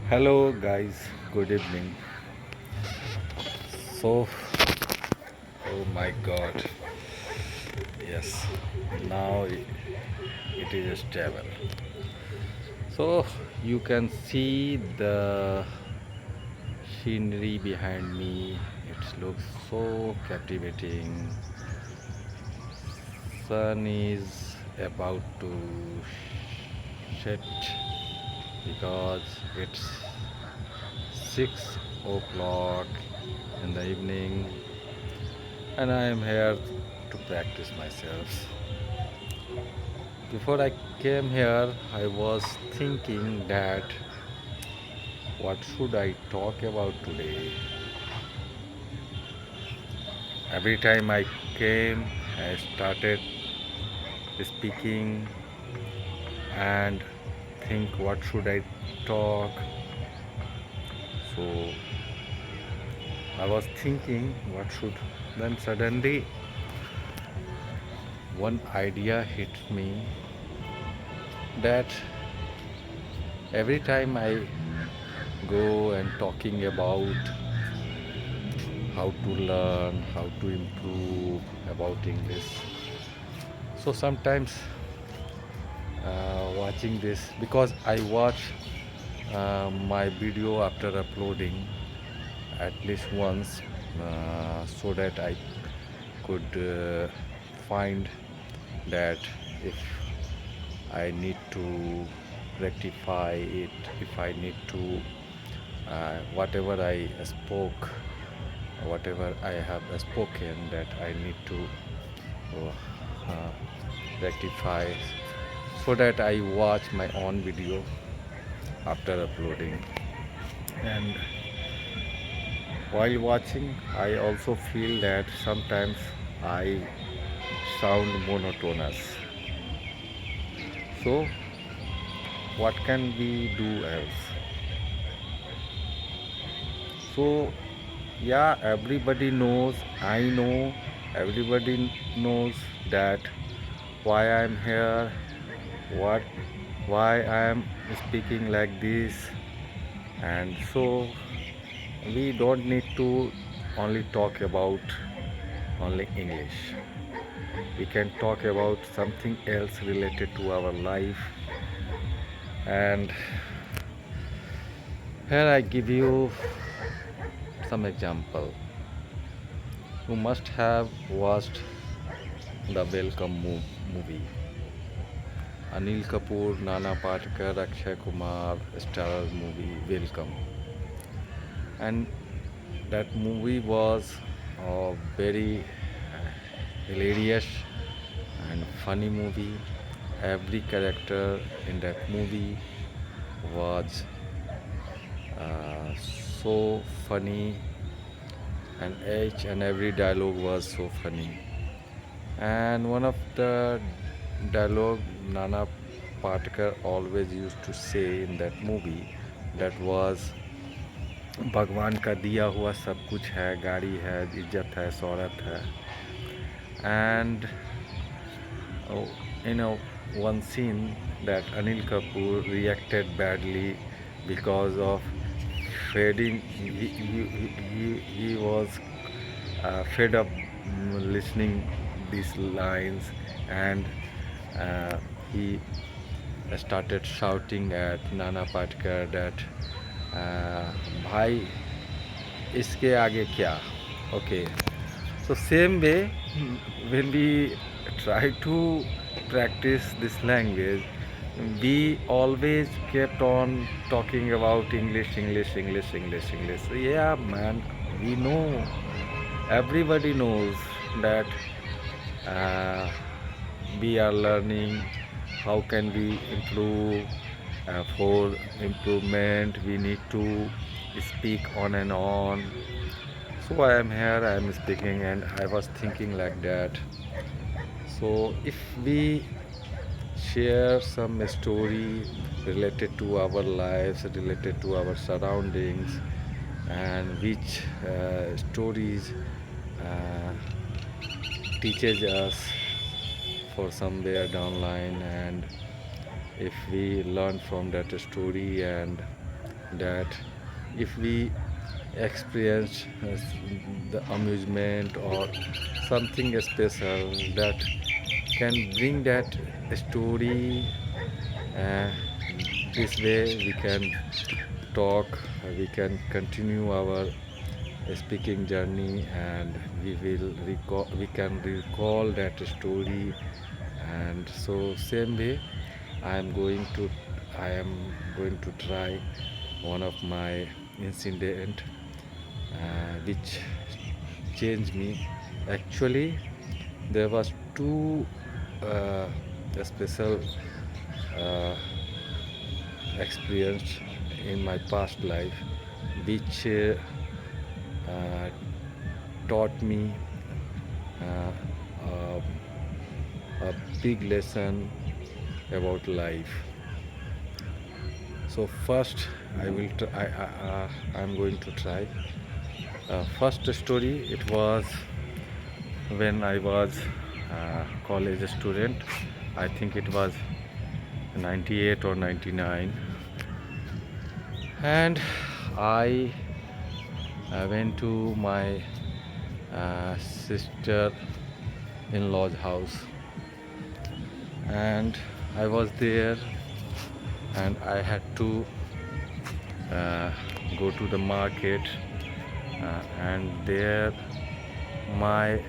Hello, guys. Good evening. So, oh my God. Yes, now it is stable. So, you can see the scenery behind me. It looks so captivating. Sun is about to set because it's 6 o'clock in the evening and I am here to practice myself. Before I came here, I was thinking that what should I talk about today? Every time I came, I started speaking and think what should I talk. So I was thinking what should then suddenly one idea hit me that every time I go and talking about how to learn, how to improve about English. So sometimes watching this because I watch my video after uploading at least once so that I could find that if I need to rectify it, if I need to whatever I spoke, whatever I have spoken that I need to uh, rectify so that I watch my own video after uploading. And while watching, I also feel that sometimes I sound monotonous. So, what can we do else? So, yeah, everybody knows, I know, everybody knows that why I'm here, what, why I am speaking like this, and so we don't need to only talk about only English. We can talk about something else related to our life. And here I give you some example. You must have watched the Welcome movie. Anil Kapoor, Nana Patekar, Akshay Kumar starred movie Welcome. And that movie was a very hilarious and funny movie. Every character in that movie was so funny, and each and every dialogue was so funny. And one of the dialogue Nana Patekar always used to say in that movie that was भगवान का दिया हुआ सब कुछ है, गाड़ी है, इज्जत है, शोहरत है. And in one scene that Anil Kapoor reacted badly because of fading. He was fed up listening these lines, and he started shouting at Nana Patekar that भाई इसके आगे क्या. Okay, so same way when we try to practice this language, we always kept on talking about English, English, English, English, English. Yeah, man, we know, everybody knows that uh, we are learning how can we improve. For improvement, we need to speak on and on. So I am here, I am speaking, and I was thinking like that. So if we share some story related to our lives, related to our surroundings, and which stories uh, teaches us for somewhere down line, and if we learn from that story and that if we experience the amusement or something special, that can bring that story. uh, this way we can talk, we can continue our speaking journey, and we can recall that story. And so same way i am going to I am going to try one of my incident which changed me. Actually, there was two uh, special uh, experience in my past life which uh, taught me uh, a, a big lesson about life. So first, I will. I'm going to try. First story. It was when I was college student. I think it was 98 or 99, and I went to my sister-in-law's house, and I was there, and I had to uh, go to the market, and there my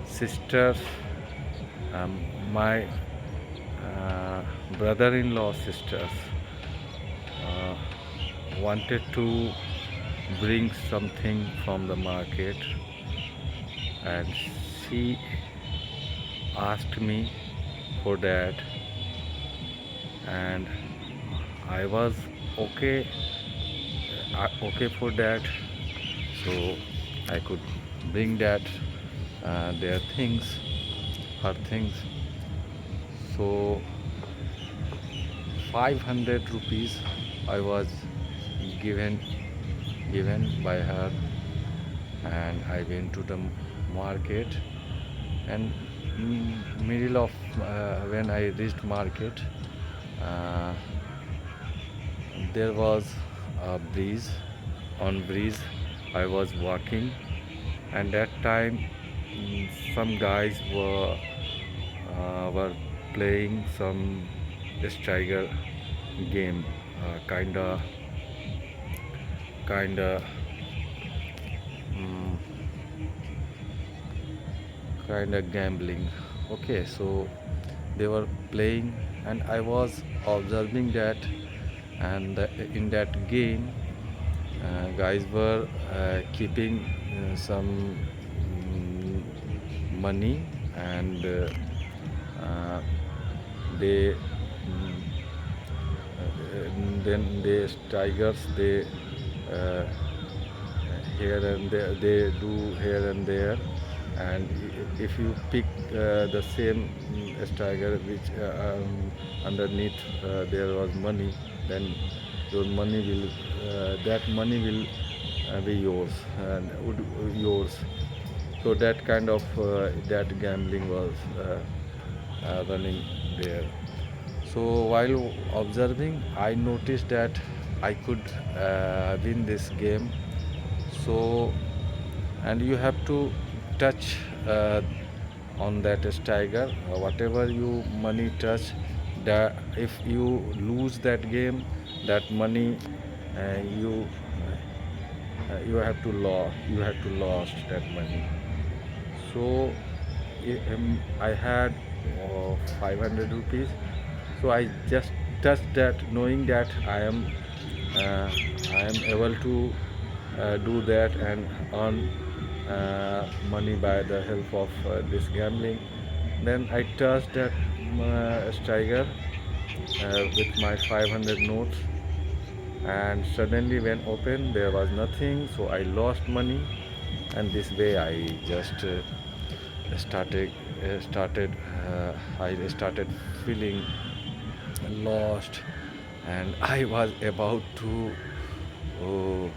sister, um, my brother-in-law sisters uh, wanted to bring something from the market, and she asked me for that, and I was okay, okay for that. So I could bring that their things, her things. So 500 rupees I was given by her, and I went to the market, and middle of when I reached market, uh, there was a breeze. On breeze I was walking, and that time some guys were playing some striker game, kinda um, kinda gambling. Okay, so they were playing, and I was observing that, and in that game guys were keeping some money, and uh, they then they tigers, they uh, here and there, they do here and there, and if you pick the same tiger which underneath there was money, then your money will that money will be yours, and would yours. So that kind of that gambling was running there. So while observing, I noticed that I could win this game. So, and you have to touch on that tiger, whatever you money touch, that if you lose that game, that money you have to lost that money. So I had 500 rupees, so I just touched that, knowing that uh, I am able to do that and earn money by the help of this gambling. Then I touched that striker with my 500 notes, and suddenly when opened there was nothing, so I lost money. And this way I just started I started feeling lost, and I was about to oh,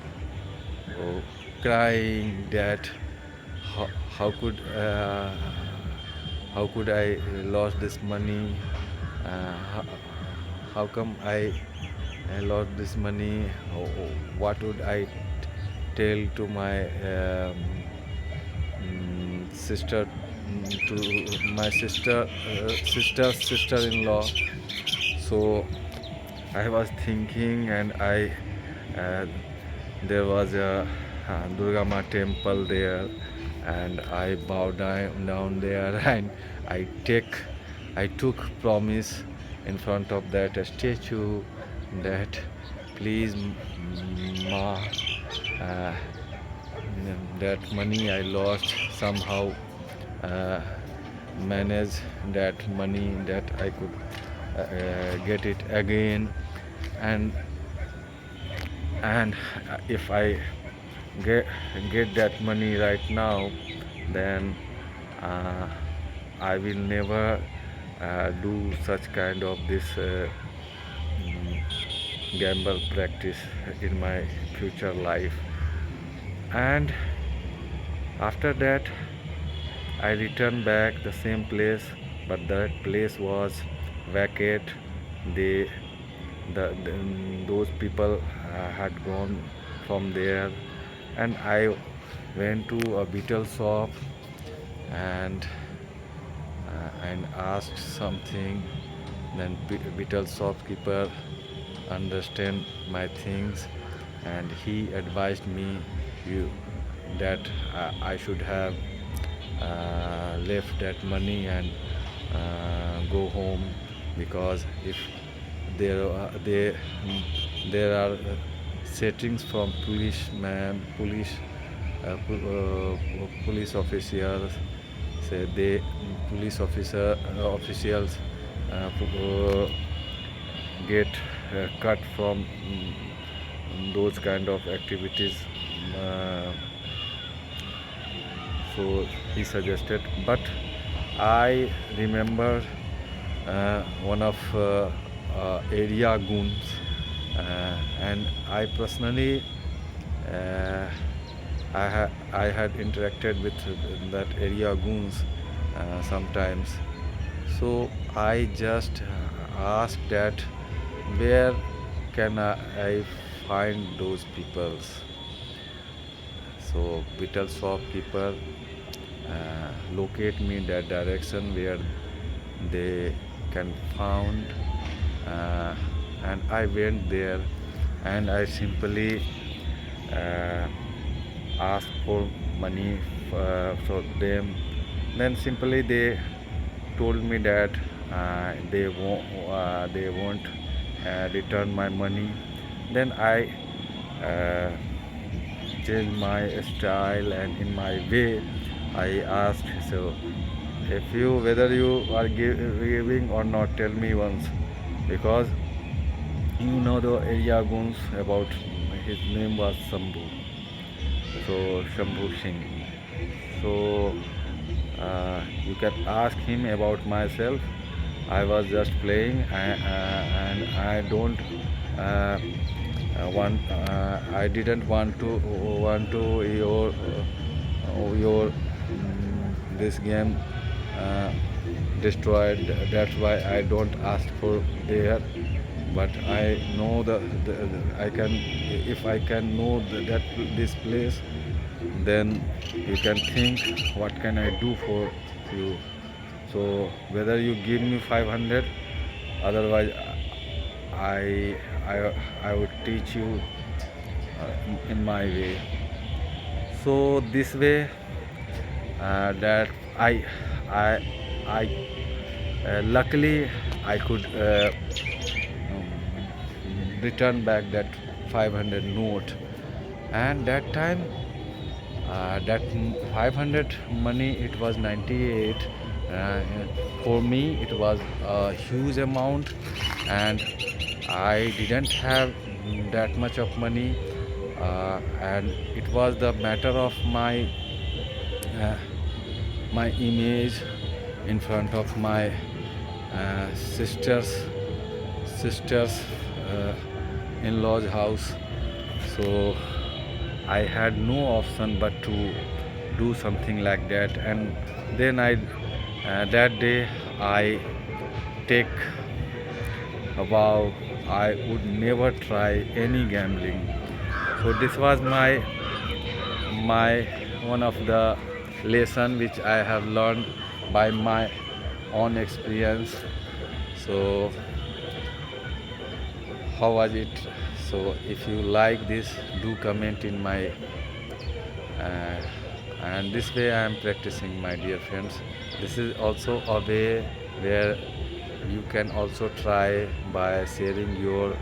oh, crying that how, how could uh, how could I lost this money, how come I I lost this money. What would I tell to my sister, to my sister-in-law? So I was thinking, and uh, there was a Durga Ma temple there, and I bowed down there, and I take I took promise in front of that statue that please, ma, uh, that money I lost somehow, uh, manage that money that I could get it again, and and if I get get that money right now, then uh, I will never do such kind of this gamble practice in my future life. And after that I returned back the same place, but that place was vacant. They those people had gone from there, and I went to a beetle shop, and asked something. Then beetle shopkeeper understand my things, and he advised me you that I should have left that money and go home, because if there are settings from police officials, say they officials get cut from those kind of activities. Uh, so he suggested, but I remember one of area goons, and I personally uh, I had interacted with that area goons sometimes. So I just asked that where can I find those peoples. So beetle shopkeeper locate me that direction where they can found, uh, and I went there, and I simply uh, asked for money for them. Then simply they told me that they won't return my money. Then I uh, changed my style, and in my way I asked, so if you whether you are giving or not, tell me once, because you know the area goons about. His name was Shambhu, so Shambhu Singh. So you can ask him about myself. I was just playing, and I don't I didn't want to your this game uh, destroyed. That's why I don't ask for there. But I know the I can, if I can know that this place, then you can think what can I do for you. So whether you give me 500, otherwise I I would teach you in my way. So this way that I I luckily I could return back that 500 note, and that time that 500 money, it was 98. uh, for me it was a huge amount, and I didn't have that much of money, and it was the matter of uh, my image in front of my sisters uh, in-laws house. So I had no option but to do something like that. And then that day I take a vow I would never try any gambling. So this was my one of the lesson which I have learned by my own experience. So how was it? So if you like this, do comment in my uh, and this way I am practicing, my dear friends. This is also a way where you can also try by sharing your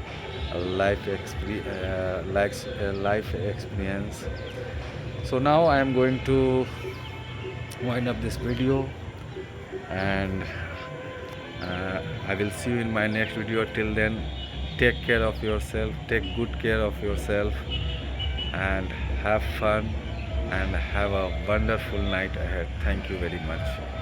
life experience. So now I am going to wind up this video, and I will see you in my next video. Till then, take care of yourself, take good care of yourself, and have fun and have a wonderful night ahead. Thank you very much.